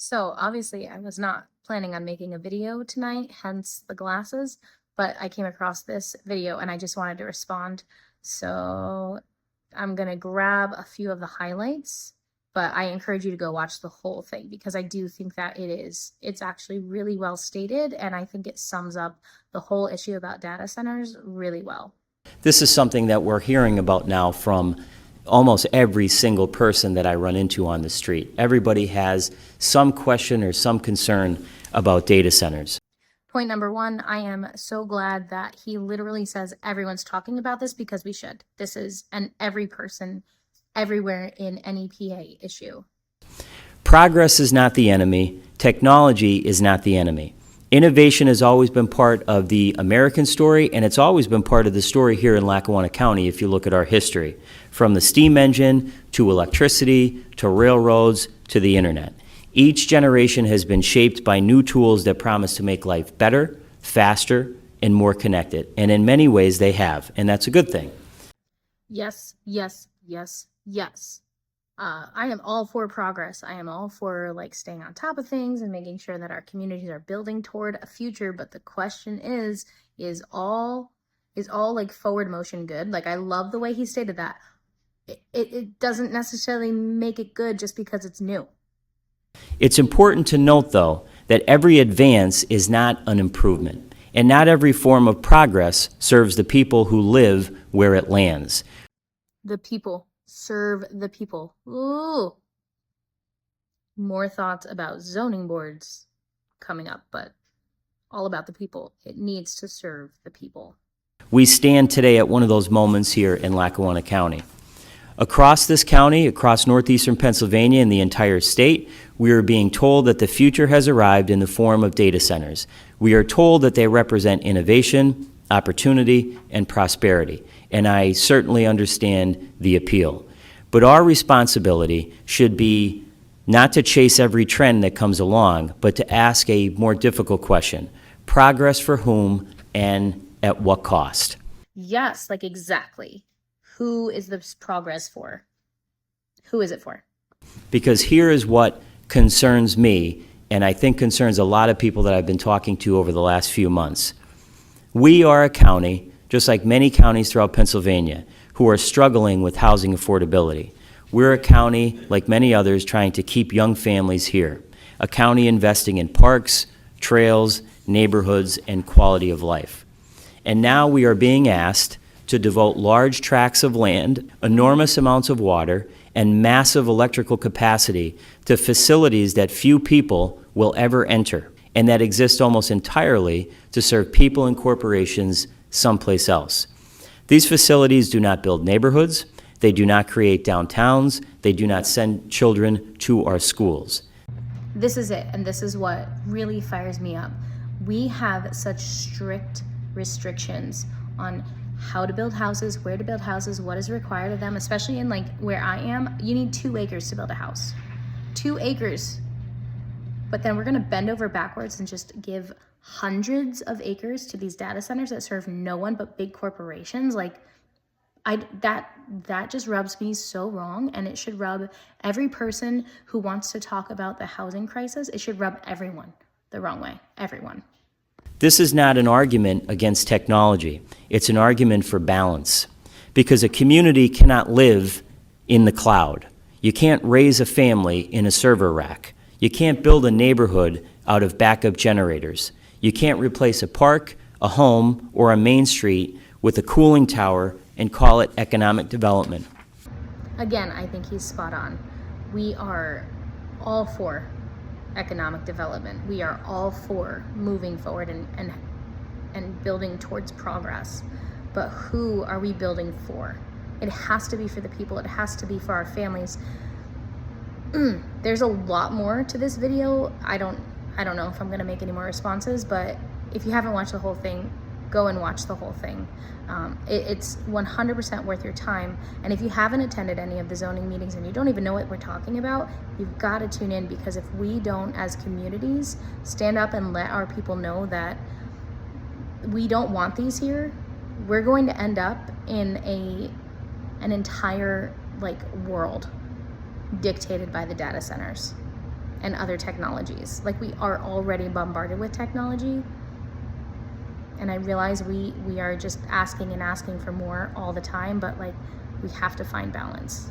So obviously I was not planning on making a video tonight, hence the glasses, but I came across this video and I just wanted to respond. So I'm gonna grab a few of the highlights, but I encourage you to go watch the whole thing because I do think that it's actually really well stated, and I think it sums up the whole issue about data centers really well. This is something that we're hearing about now from almost every single person that I run into on the street. Everybody has some question or some concern about data centers. Point number one, I am so glad that he literally says everyone's talking about this because we should. This is an every person, everywhere in NEPA issue. Progress is not the enemy. Technology is not the enemy. Innovation has always been part of the American story, and it's always been part of the story here in Lackawanna County if you look at our history. From the steam engine, to electricity, to railroads, to the internet. Each generation has been shaped by new tools that promise to make life better, faster, and more connected. And in many ways they have, and that's a good thing. Yes, yes, yes, yes. I am all for progress. I am all for like staying on top of things and making sure that our communities are building toward a future. But the question is all like forward motion good? Like, I love the way he stated that. It doesn't necessarily make it good just because it's new. It's important to note, though, that every advance is not an improvement, and not every form of progress serves the people who live where it lands. The people. Serve the people. Ooh. More thoughts about zoning boards coming up, but all about the people. It needs to serve the people. We stand today at one of those moments here in Lackawanna County. Across this county, across northeastern Pennsylvania and the entire state, we are being told that the future has arrived in the form of data centers. We are told that they represent innovation, opportunity, and prosperity, and I certainly understand the appeal. But our responsibility should be not to chase every trend that comes along, but to ask a more difficult question. Progress for whom and at what cost? Yes, like exactly. Who is this progress for? Who is it for? Because here is what concerns me, and I think concerns a lot of people that I've been talking to over the last few months. We are a county, just like many counties throughout Pennsylvania, who are struggling with housing affordability. We're a county, like many others, trying to keep young families here. A county investing in parks, trails, neighborhoods, and quality of life. And now we are being asked to devote large tracts of land, enormous amounts of water, and massive electrical capacity to facilities that few people will ever enter, and that exist almost entirely to serve people and corporations someplace else. These facilities do not build neighborhoods, they do not create downtowns, they do not send children to our schools. This is it, and this is what really fires me up. We have such strict restrictions on how to build houses, where to build houses, what is required of them, especially in like where I am. You need 2 acres to build a house. 2 acres. But then we're gonna bend over backwards and just give hundreds of acres to these data centers that serve no one but big corporations. Like, that just rubs me so wrong, and it should rub every person who wants to talk about the housing crisis. It should rub everyone the wrong way, everyone. This is not an argument against technology. It's an argument for balance, because a community cannot live in the cloud. You can't raise a family in a server rack. You can't build a neighborhood out of backup generators. You can't replace a park, a home, or a main street with a cooling tower and call it economic development. Again, I think he's spot on. We are all for economic development. We are all for moving forward and building towards progress. But who are we building for? It has to be for the people. It has to be for our families. There's a lot more to this video. I don't know if I'm gonna make any more responses, but if you haven't watched the whole thing, go and watch the whole thing. It's 100% worth your time. And if you haven't attended any of the zoning meetings and you don't even know what we're talking about, you've got to tune in, because if we don't, as communities, stand up and let our people know that we don't want these here, we're going to end up in an entire like world dictated by the data centers. and other technologies. Like, we are already bombarded with technology, and I realize we are just asking and asking for more all the time, but like, we have to find balance.